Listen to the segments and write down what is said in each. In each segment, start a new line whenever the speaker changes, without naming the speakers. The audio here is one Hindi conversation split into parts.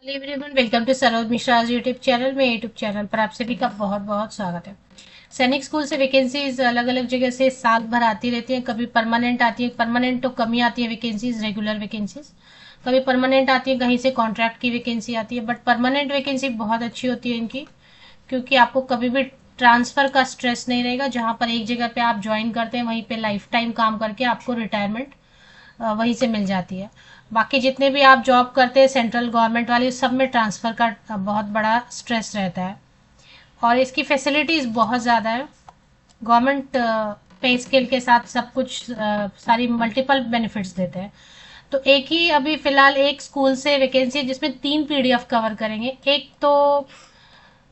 Hello everyone, welcome to Saroj Mishra YouTube channel में। यूट्यूब चैनल पर आप सभी का बहुत बहुत स्वागत है। सैनिक स्कूल से वैकेंसीज अलग अलग जगह से साल भर आती रहती है। कभी परमानेंट आती है, परमानेंट तो कम ही आती है वैकेंसीज, रेगुलर वैकेंसीज। कभी परमानेंट आती है, कहीं से कॉन्ट्रैक्ट की वैकेंसी आती है, बट परमानेंट वैकेंसी बहुत अच्छी होती है इनकी, क्योंकि आपको कभी भी ट्रांसफर का स्ट्रेस नहीं रहेगा। जहां पर एक जगह पे आप ज्वाइन करते हैं वहीं पे लाइफ टाइम काम करके आपको रिटायरमेंट वहीं से मिल जाती है। बाकी जितने भी आप जॉब करते हैं सेंट्रल गवर्नमेंट वाली, सब में ट्रांसफ़र का बहुत बड़ा स्ट्रेस रहता है। और इसकी फैसिलिटीज़ बहुत ज़्यादा है। गवर्नमेंट पे स्केल के साथ सब कुछ सारी मल्टीपल बेनिफिट्स देते हैं। तो एक ही अभी फिलहाल एक स्कूल से वैकेंसी है जिसमें 3 पीडीएफ कवर करेंगे। एक तो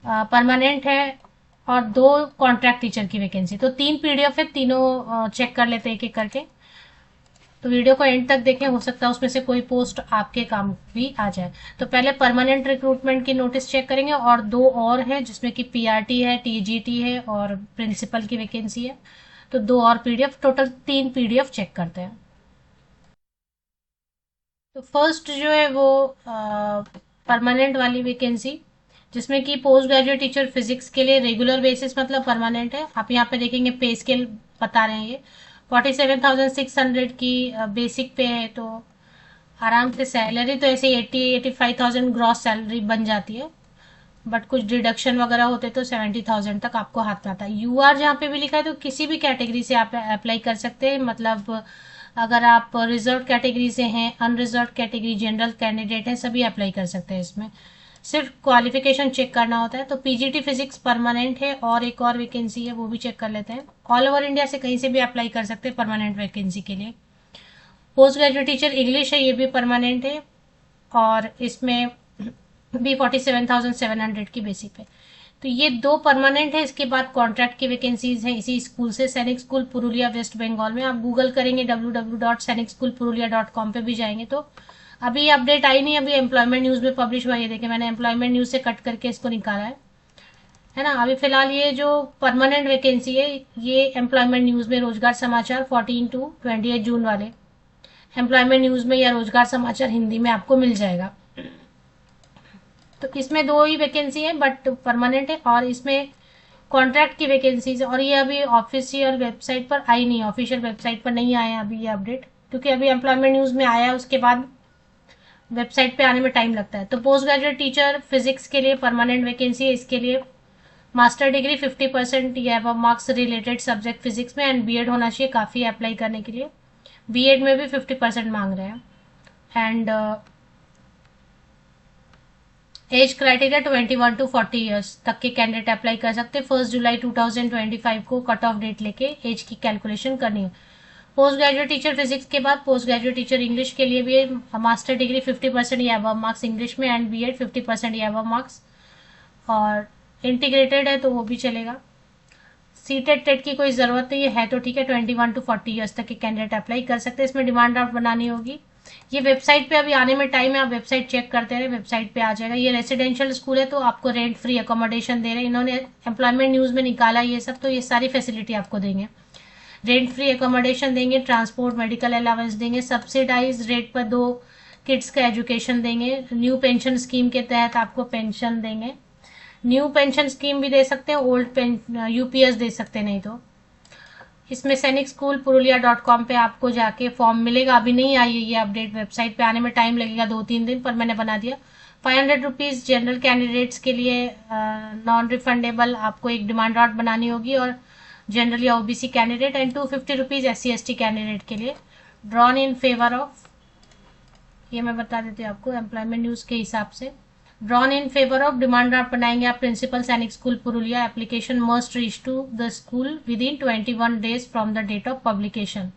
परमानेंट है और 2 कॉन्ट्रैक्ट टीचर की वैकेंसी। तो 3 पीडीएफ है, तीनों चेक कर लेते हैं एक एक करके। तो वीडियो को एंड तक देखें, हो सकता है उसमें से कोई पोस्ट आपके काम भी आ जाए। तो पहले परमानेंट रिक्रूटमेंट की नोटिस चेक करेंगे, और 2 और है जिसमें कि पीआरटी है, टीजीटी है और प्रिंसिपल की वैकेंसी है। तो 2 और पीडीएफ, टोटल 3 पीडीएफ चेक करते हैं। तो फर्स्ट जो है वो परमानेंट वाली वैकेंसी, जिसमें कि पोस्ट ग्रेजुएट टीचर फिजिक्स के लिए रेगुलर बेसिस मतलब परमानेंट है। आप यहाँ पे देखेंगे पे स्केल बता रहे हैं ये 47,600 की बेसिक पे है। तो आराम से सैलरी तो ऐसे 80-85,000 ग्रॉस सैलरी बन जाती है, बट कुछ डिडक्शन वगैरह होते तो 70,000 तक आपको हाथ में आता है। यूआर जहाँ पे भी लिखा है तो किसी भी कैटेगरी से आप अप्लाई कर सकते हैं। मतलब अगर आप रिजर्व कैटेगरी से हैं, अनरिजर्व कैटेगरी, जनरल कैंडिडेट हैं, सभी अप्लाई कर सकते हैं इसमें। सिर्फ क्वालिफिकेशन चेक करना होता है। तो पीजीटी फिजिक्स परमानेंट है, और एक और वैकेंसी है वो भी चेक कर लेते हैं। ऑल ओवर इंडिया से कहीं से भी अप्लाई कर सकते हैं परमानेंट वैकेंसी के लिए। पोस्ट ग्रेजुएट टीचर इंग्लिश है, ये भी परमानेंट है, और इसमें भी 47,700 की बेसिक पे। तो ये 2 परमानेंट है। इसके बाद कॉन्ट्रैक्ट की वैकेंसीज हैं इसी स्कूल से, सैनिक स्कूल पुरुलिया वेस्ट बंगाल में। आप गूगल करेंगे www.सैनिकस्कूलपुरुलिया.com पे भी जाएंगे तो अभी अपडेट आई नहीं, अभी एम्प्लॉयमेंट न्यूज में पब्लिश हुआ। ये देखिए, मैंने एम्प्लॉयमेंट न्यूज से कट करके इसको निकाला है ना। अभी फिलहाल ये जो परमानेंट वैकेंसी है, ये एम्प्लॉयमेंट न्यूज में रोजगार समाचार 14 to 28 जून वाले एम्प्लॉयमेंट न्यूज में या रोजगार समाचार हिंदी में आपको मिल जाएगा। तो इसमें 2 ही वैकेंसी है बट परमानेंट है, और इसमें कॉन्ट्रैक्ट की वैकेंसीज है। और ये अभी ऑफिशियल वेबसाइट पर आई नहीं, ऑफिशियल वेबसाइट पर नहीं आया अभी ये अपडेट, क्योंकि अभी एम्प्लॉयमेंट न्यूज में आया, उसके बाद वेबसाइट पे आने में टाइम लगता है। तो पोस्ट ग्रेजुएट टीचर फिजिक्स के लिए परमानेंट वैकेंसी है। इसके लिए मास्टर डिग्री 50% या अब मार्क्स रिलेटेड सब्जेक्ट फिजिक्स में, एंड बीएड होना चाहिए काफ़ी अप्लाई करने के लिए। बीएड में भी 50% मांग रहे हैं। And age criteria 21 to 40 years तक के कैंडिडेट अप्लाई कर सकते हैं। 1 जुलाई 2025 को कट ऑफ डेट लेके एज की कैलकुलेशन करनी है। पोस्ट ग्रेजुएट टीचर फिजिक्स के बाद पोस्ट ग्रेजुएट टीचर इंग्लिश के लिए भी मास्टर डिग्री 50% या अबव मार्क्स इंग्लिश में, एंड बीएड 50% या अबव मार्क्स, और इंटीग्रेटेड है तो वो भी चलेगा। सीटेट टेट की कोई ज़रूरत नहीं है तो ठीक है। 21 to 40 ईयर्स तक के कैंडिडेट अप्लाई कर सकते हैं। इसमें डिमांड ड्राफ्ट बनानी होगी। ये वेबसाइट पे अभी आने में टाइम है, आप वेबसाइट चेक करते रहे, वेबसाइट पे आ जाएगा। ये रेसिडेंशियल स्कूल है तो आपको रेंट फ्री अकोमोडेशन दे रहे हैं। इन्होंने एम्प्लॉयमेंट न्यूज़ में निकाला ये सब, तो ये सारी फैसिलिटी आपको देंगे। रेंट फ्री अकोमोडेशन देंगे, ट्रांसपोर्ट, मेडिकल अलाउंस देंगे, सब्सिडाइज रेट पर 2 किड्स का एजुकेशन देंगे। न्यू पेंशन स्कीम के तहत आपको पेंशन देंगे। न्यू पेंशन स्कीम भी दे सकते हैं, ओल्ड यूपीएस दे सकते हैं नहीं तो। इसमें सैनिक स्कूल पुरुलिया .com पे आपको जाके फॉर्म मिलेगा। अभी नहीं आई है ये अपडेट, वेबसाइट पे आने में टाइम लगेगा 2-3 दिन, पर मैंने बना दिया। ₹500 जनरल कैंडिडेट्स के लिए नॉन रिफंडेबल आपको एक डिमांड ड्राफ्ट बनानी होगी, और जनरल या OBC candidate, and ₹250 SC/ST candidate के लिए ड्रॉन इन फेवर ऑफ, ये मैं बता देती हूँ आपको एम्प्लॉयमेंट न्यूज़ के हिसाब से। Drawn in favour of demand draft बनाएंगे आप principal Sainik school Purulia. Application must reach to the school within 21 days from the date of publication.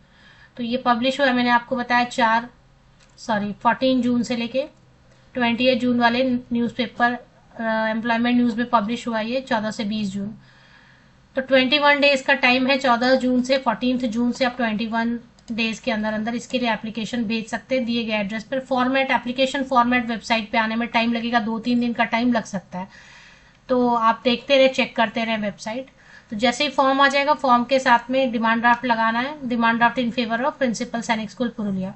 तो ये पब्लिश हुआ है, मैंने आपको बताया 14 जून से लेके 28 जून वाले न्यूज़पेपर एम्प्लॉयमेंट न्यूज़ में पब्लिश हुआ है ये 14 से 20 जून। तो 21 डेज का टाइम है, 14 जून से 14 जून से आप 21 डेज के अंदर अंदर इसके लिए एप्लीकेशन भेज सकते हैं दिए गए एड्रेस पर। फॉर्मेट, एप्लीकेशन फॉर्मेट वेबसाइट पे आने में टाइम लगेगा, 2-3 दिन का टाइम लग सकता है। तो आप देखते रहे, चेक करते रहे वेबसाइट। तो जैसे ही फॉर्म आ जाएगा, फॉर्म के साथ में डिमांड ड्राफ्ट लगाना है, demand draft in favour of principal Sainik school Purulia.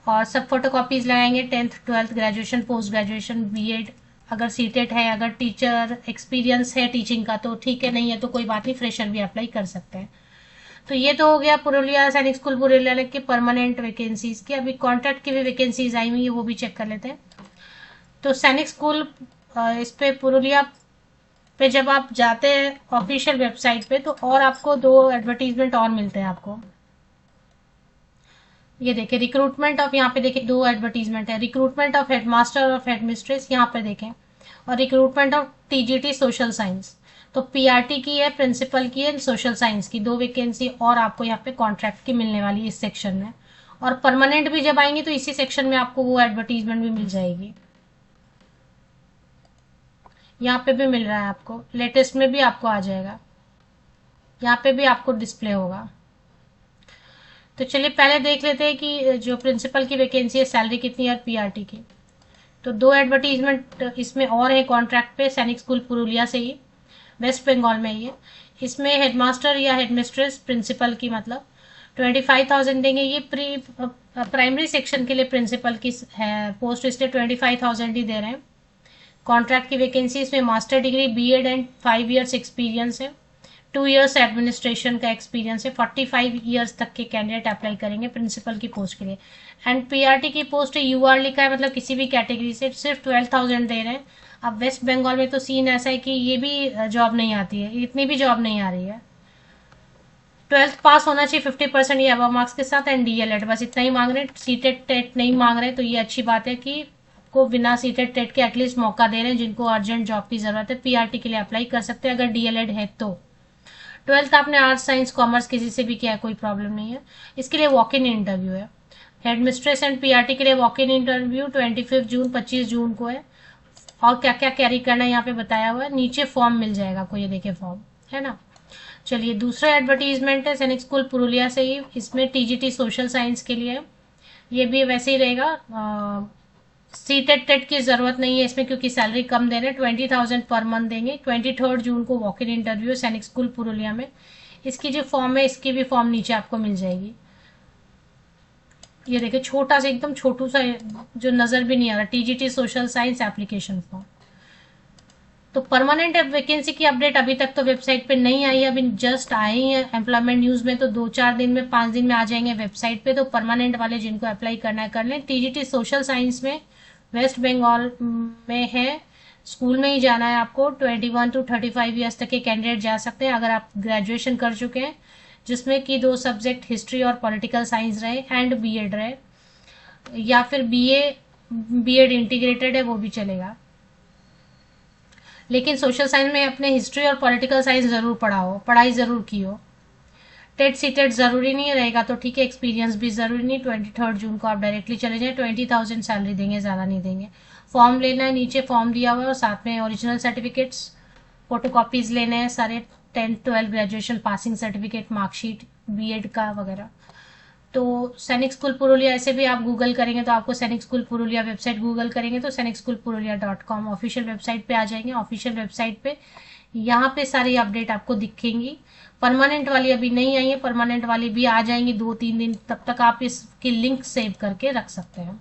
और सब फोटो कॉपीज लगाएंगे 10th 12th graduation post graduation B Ed, अगर सीटेट है, अगर टीचर एक्सपीरियंस है टीचिंग का तो ठीक है, नहीं है तो कोई बात नहीं, फ्रेशर भी अप्लाई कर सकते हैं। तो ये तो हो गया पुरुलिया सैनिक स्कूल पुरुलिया के परमानेंट वैकेंसीज की। अभी कॉन्ट्रैक्ट की भी वैकेंसीज आई हुई है, वो भी चेक कर लेते हैं। तो सैनिक स्कूल इस पे पुरुलिया पे जब आप जाते हैं ऑफिशियल वेबसाइट पे तो और आपको 2 एडवर्टीजमेंट और मिलते हैं आपको। ये देखिए रिक्रूटमेंट ऑफ, यहाँ पे देखिए 2 एडवर्टीजमेंट है, recruitment of headmaster of headmistress, यहाँ पे देखें, और recruitment of TGT social science. तो पीआरटी की है, प्रिंसिपल की है, सोशल साइंस की 2 वैकेंसी और आपको यहाँ पे कॉन्ट्रैक्ट की मिलने वाली है इस सेक्शन में। और परमानेंट भी जब आएंगी तो इसी सेक्शन में आपको वो एडवर्टीजमेंट भी मिल जाएगी। यहाँ पे भी मिल रहा है आपको, लेटेस्ट में भी आपको आ जाएगा, यहाँ पे भी आपको डिस्प्ले होगा। तो चलिए पहले देख लेते हैं कि जो प्रिंसिपल की वैकेंसी है सैलरी कितनी है और पीआरटी की। तो 2 एडवर्टीजमेंट इसमें और है कॉन्ट्रैक्ट पे, सैनिक स्कूल पुरुलिया से ही, वेस्ट बंगाल में ही है। इसमें हेडमास्टर या हेडमिस्ट्रेस प्रिंसिपल की मतलब 25,000 देंगे। ये प्राइमरी सेक्शन के लिए प्रिंसिपल की है पोस्ट, इसलिए 25,000 ही दे रहे हैं। कॉन्ट्रैक्ट की वैकेंसी इसमें master degree B Ed and 5 years experience है, 2 इयर्स एडमिनिस्ट्रेशन का एक्सपीरियंस है, 45 इयर्स तक के कैंडिडेट अप्लाई करेंगे प्रिंसिपल की पोस्ट के लिए। एंड पीआरटी की पोस्ट यूआर लिखा है, मतलब किसी भी कैटेगरी से, सिर्फ 12,000 दे रहे हैं। अब वेस्ट बंगाल में तो सीन ऐसा है कि ये भी जॉब नहीं आती है, इतनी भी जॉब नहीं आ रही है। 12th पास होना चाहिए 50% ये अबव मार्क्स के साथ, एंड डीएलएड, बस इतना ही मांग रहे हैं। सीटेट टेट नहीं मांग रहे, तो ये अच्छी बात है कि को बिना सीटेट टेट के एटलीस्ट मौका दे रहे हैं जिनको अर्जेंट जॉब की जरूरत है, पीआरटी के लिए अप्लाई कर सकते हैं अगर डीएलएड है तो। 12th आपने आर्ट्स साइंस कॉमर्स किसी से भी किया है, कोई प्रॉब्लम नहीं है। इसके लिए वॉक इन इंटरव्यू है। हेडमिस्ट्रेस एंड पीआरटी के लिए वॉक इन इंटरव्यू 25 जून 25 जून को है। और क्या क्या कैरी करना है यहाँ पे बताया हुआ है, नीचे फॉर्म मिल जाएगा आपको, ये देखिए फॉर्म है ना। चलिए दूसरा एडवर्टीजमेंट है सैनिक स्कूल पुरुलिया से ही, इसमें टीजीटी सोशल साइंस के लिए। ये भी वैसे ही रहेगा, सीटेट टेट की जरूरत नहीं है इसमें क्योंकि सैलरी कम दे रहे हैं, 20,000 पर मंथ देंगे। 23 जून को वॉक इन इंटरव्यू सैनिक स्कूल पुरुलिया में। इसकी जो फॉर्म है इसकी भी फॉर्म नीचे आपको मिल जाएगी। ये देखिए छोटा सा, एकदम छोटू सा, जो नजर भी नहीं आ रहा, TGT social science application form. तो परमानेंट वैकेंसी की अपडेट अभी तक तो वेबसाइट पे नहीं आई है, अभी जस्ट आई है एम्प्लॉयमेंट न्यूज में, तो 2-4 दिन में 5 दिन में आ जाएंगे वेबसाइट पे। तो परमानेंट वाले जिनको अप्लाई करना है कर लें। टीजीटी सोशल साइंस में वेस्ट बंगाल में है, स्कूल में ही जाना है आपको। 21 to 35 ईयर्स तक के कैंडिडेट जा सकते हैं अगर आप ग्रेजुएशन कर चुके हैं, जिसमें कि 2 सब्जेक्ट हिस्ट्री और पॉलिटिकल साइंस रहे एंड बीएड रहे, या फिर बीएड इंटीग्रेटेड है वो भी चलेगा। लेकिन सोशल साइंस में अपने हिस्ट्री और पॉलिटिकल साइंस जरूर पढ़ाई जरूर की हो। टेट सीटेट जरूरी नहीं रहेगा तो ठीक है, एक्सपीरियंस भी जरूरी नहीं। 23 जून को आप डायरेक्टली चले जाएं, 20,000 सैलरी देंगे, ज्यादा नहीं देंगे। फॉर्म लेना है, नीचे फॉर्म दिया हुआ है और साथ में ओरिजिनल सर्टिफिकेट्स, फोटो कॉपीज लेने हैं सारे, 10th 12th graduation passing certificate, mark sheet B Ed का वगैरह। तो सैनिक स्कूल पुरुलिया ऐसे भी आप गूगल करेंगे तो आपको सैनिक स्कूल पुरुलिया वेबसाइट गूगल करेंगे तो सैनिकस्कूलपुरुलिया.com ऑफिशियल वेबसाइट पे आ जाएंगे। ऑफिशियल वेबसाइट पे यहाँ पे सारी अपडेट आपको दिखेंगी। परमानेंट वाली अभी नहीं आई है, परमानेंट वाली भी आ जाएंगी 2-3 दिन, तब तक आप इसकी लिंक सेव करके रख सकते हैं।